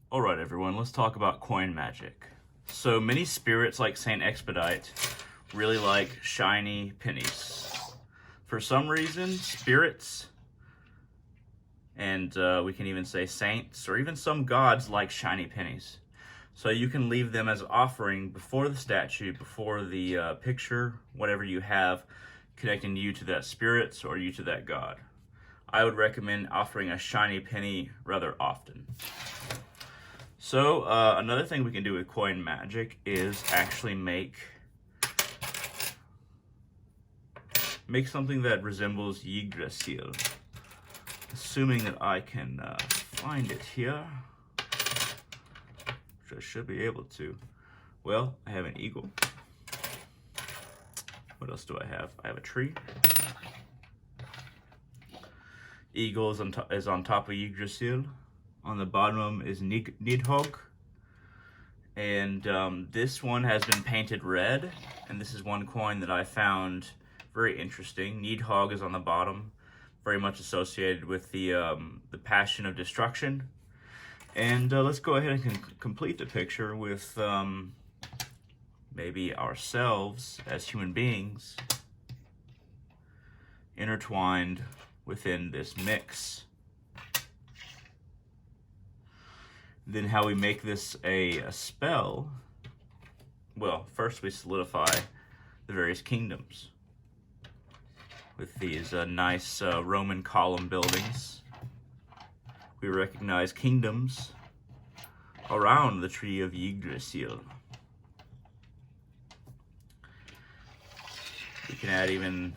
Alright everyone, let's talk about coin magic. So many spirits like Saint Expedite really like shiny pennies. For some reason, spirits, and we can even say saints, or even some gods like shiny pennies. So you can leave them as offering before the statue, before the picture, whatever you have connecting you to that spirit or you to that god. I would recommend offering a shiny penny rather often. So another thing we can do with coin magic is actually make something that resembles Yggdrasil. Assuming that I can find it here, which I should be able to. Well, I have an eagle. What else do I have? I have a tree. Eagle is on top of Yggdrasil. On the bottom is Nidhogg. And this one has been painted red. And this is one coin that I found very interesting. Nidhogg is on the bottom, very much associated with the passion of destruction. And let's go ahead and complete the picture with maybe ourselves as human beings intertwined within this mix. Then how we make this a spell, well, first we solidify the various kingdoms with these nice Roman column buildings. We recognize kingdoms around the tree of Yggdrasil. We can add even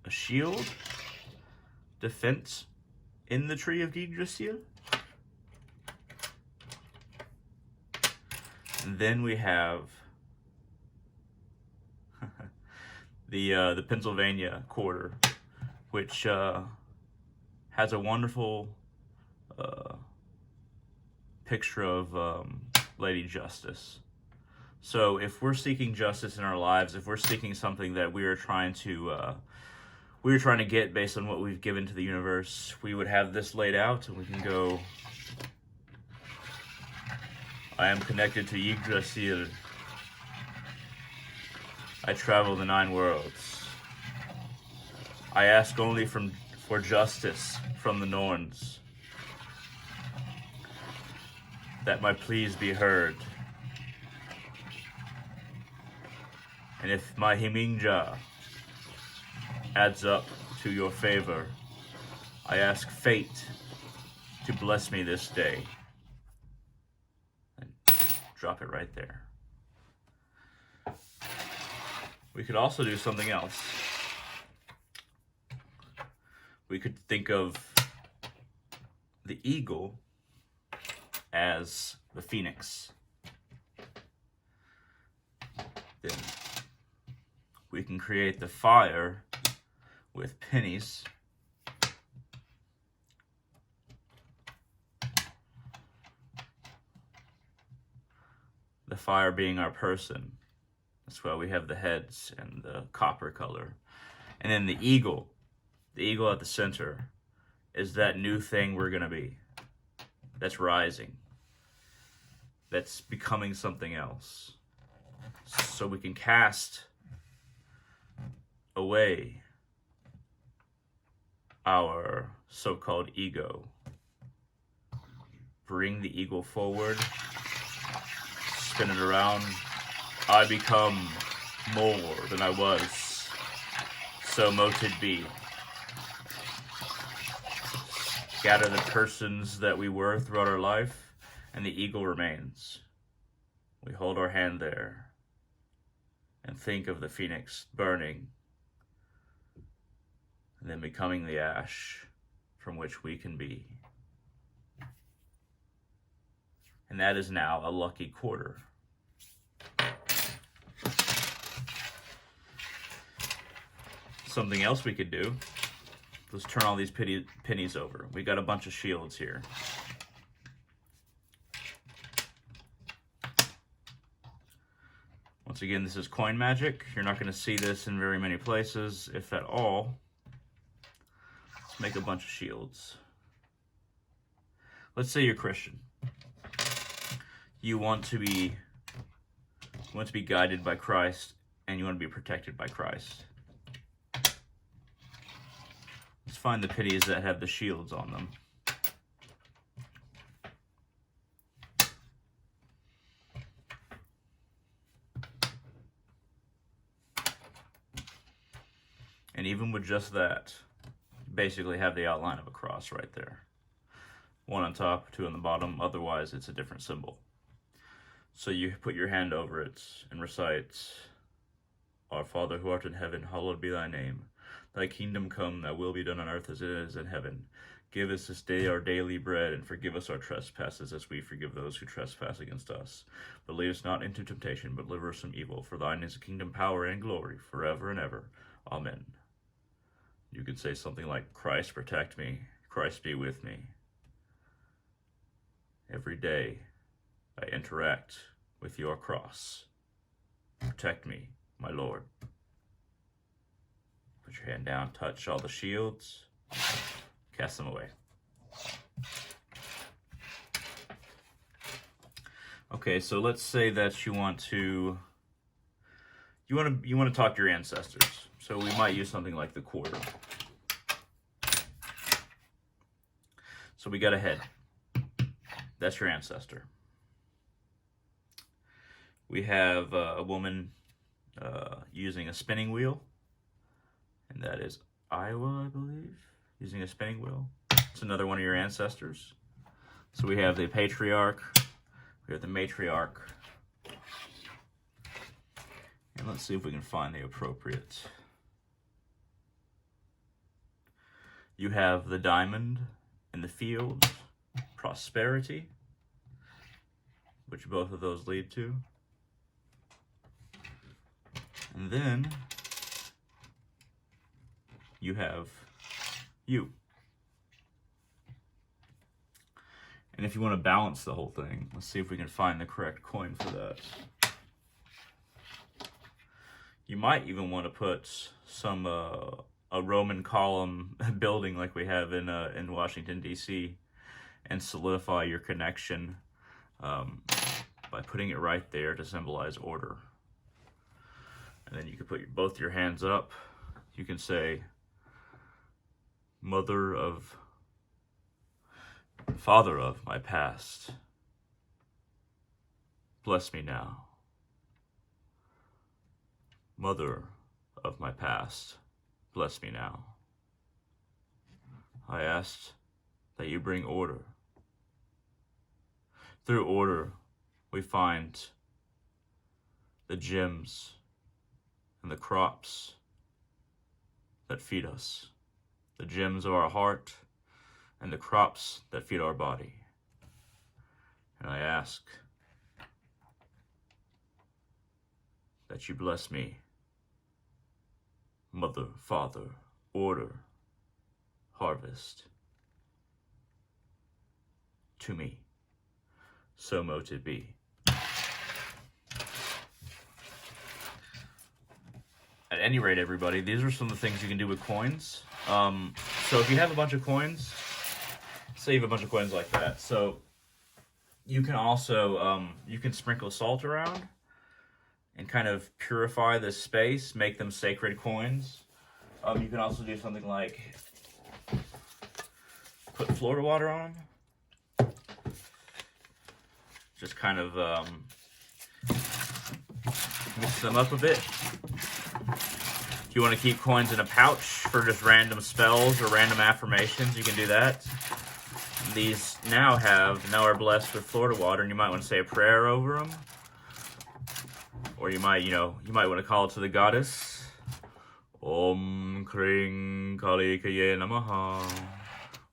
a shield, defense in the tree of Yggdrasil. And then we have the Pennsylvania quarter, which has a wonderful picture of Lady Justice. So if we're seeking justice in our lives, if we're seeking something that we are trying to get based on what we've given to the universe, we would have this laid out, and we can go, I am connected to Yggdrasil. I travel the 9 worlds. I ask only for justice from the Norns, that my pleas be heard. And if my Himinja adds up to your favor, I ask fate to bless me this day. And drop it right there. We could also do something else. We could think of the eagle as the phoenix. Then we can create the fire with pennies. The fire being our person. That's why we have the heads and the copper color. And then the eagle at the center, is that new thing we're gonna be. That's rising. That's becoming something else. So we can cast away our so-called ego. Bring the eagle forward, spin it around. I become more than I was, so moted be. Gather the persons that we were throughout our life, and the eagle remains. We hold our hand there and think of the phoenix burning and then becoming the ash from which we can be. And that is now a lucky quarter. Something else we could do, let's turn all these pennies over. We got a bunch of shields here. Once again, this is coin magic. You're not going to see this in very many places, if at all. Let's make a bunch of shields. Let's say you're Christian. you want to be guided by Christ, and you want to be protected by Christ. Let's find the pitties that have the shields on them. And even with just that, you basically have the outline of a cross right there. One on top, two on the bottom, otherwise it's a different symbol. So you put your hand over it and recite, Our Father who art in heaven, hallowed be thy name. Thy kingdom come, thy will be done on earth as it is in heaven. Give us this day our daily bread, and forgive us our trespasses as we forgive those who trespass against us. But lead us not into temptation, but deliver us from evil. For thine is the kingdom, power, and glory, forever and ever. Amen. You could say something like, Christ protect me, Christ be with me. Every day I interact with your cross. Protect me, my Lord. Put your hand down, touch all the shields, cast them away. Okay, so let's say that you want to talk to your ancestors. So we might use something like the quarter. So we got a head. That's your ancestor. We have a woman using a spinning wheel. And that is Iowa, I believe, using a spinning wheel. It's another one of your ancestors. So we have the patriarch. We have the matriarch. And let's see if we can find the appropriate. You have the diamond in the field, prosperity, which both of those lead to. And then you have you. And if you want to balance the whole thing, let's see if we can find the correct coin for that. You might even want to put some a Roman column building like we have in Washington, D.C., and solidify your connection by putting it right there to symbolize order. And then you can put both your hands up. You can say, Father of my past, bless me now. Mother of my past, bless me now. I ask that you bring order. Through order, we find the gems and the crops that feed us, the gems of our heart and the crops that feed our body. And I ask that you bless me, Mother, Father, order, harvest, to me. So mote it be. At any rate, everybody, these are some of the things you can do with coins. So if you have a bunch of coins, save a bunch of coins like that. So you can also, you can sprinkle salt around and kind of purify this space, make them sacred coins. You can also do something like put Florida water on them. Just kind of mix them up a bit. If you want to keep coins in a pouch for just random spells or random affirmations, you can do that. These now are blessed with Florida water, and you might want to say a prayer over them. Or you might want to call it to the goddess. Om Kring Kali Kaye Namaha.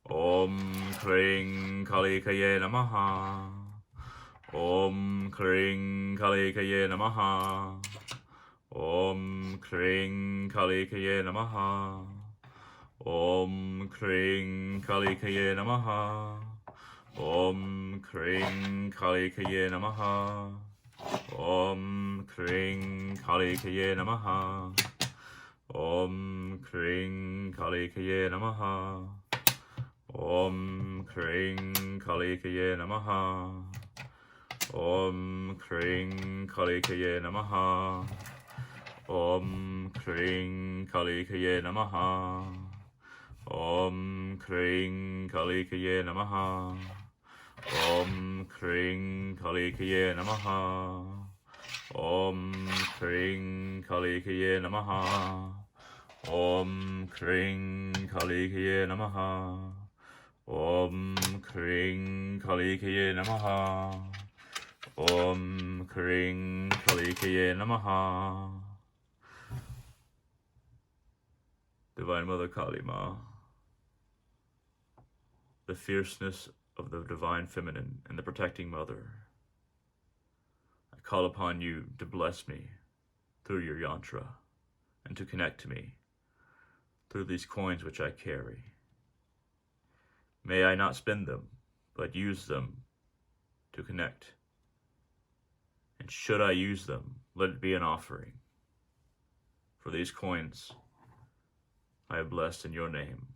Om Kring Kali Kaye Namaha. Om Kring Kali Kaye Namaha. Om Kring Kali Kaye Namaha. Om Kring Kali Kaye Namaha. Om Kring Kali Kaye Namaha. Om Kring Kali Kaye Namaha. Om Kring Kali Kaye Namaha. Om Kring Kali Kaye Namaha. Om Kring Kalikaye Namaha. Om Kring Kalikaye Namaha. Om Kring Kalikaye Namaha. Om Kring Kalikaye Namaha. Om Kring Kalikaye Namaha. Om Kring Kalikaye Namaha. Om Kring Kalikaye Namaha. Om Kring Kalikaye Namaha. Divine Mother Kali Ma, the fierceness of the Divine Feminine and the Protecting Mother, I call upon you to bless me through your yantra and to connect to me through these coins which I carry. May I not spend them, but use them to connect. And should I use them, let it be an offering. For these coins I have blessed in your name.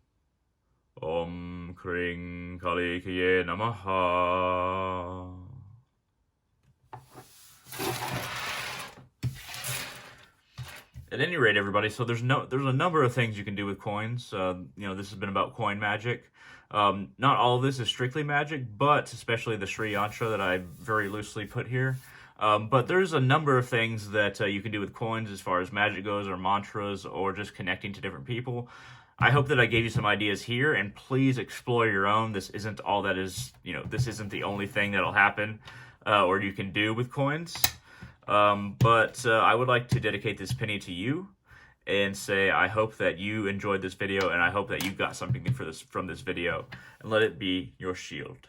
Om Kring Kalikaye Namaha. At any rate, everybody, so there's a number of things you can do with coins. This has been about coin magic. Not all of this is strictly magic, but especially the Sri Yantra that I very loosely put here. But there's a number of things that you can do with coins as far as magic goes, or mantras, or just connecting to different people. I hope that I gave you some ideas here, and please explore your own. This isn't all that is, this isn't the only thing that'll happen or you can do with coins. But I would like to dedicate this penny to you and say I hope that you enjoyed this video, and I hope that you got something from this video, and let it be your shield.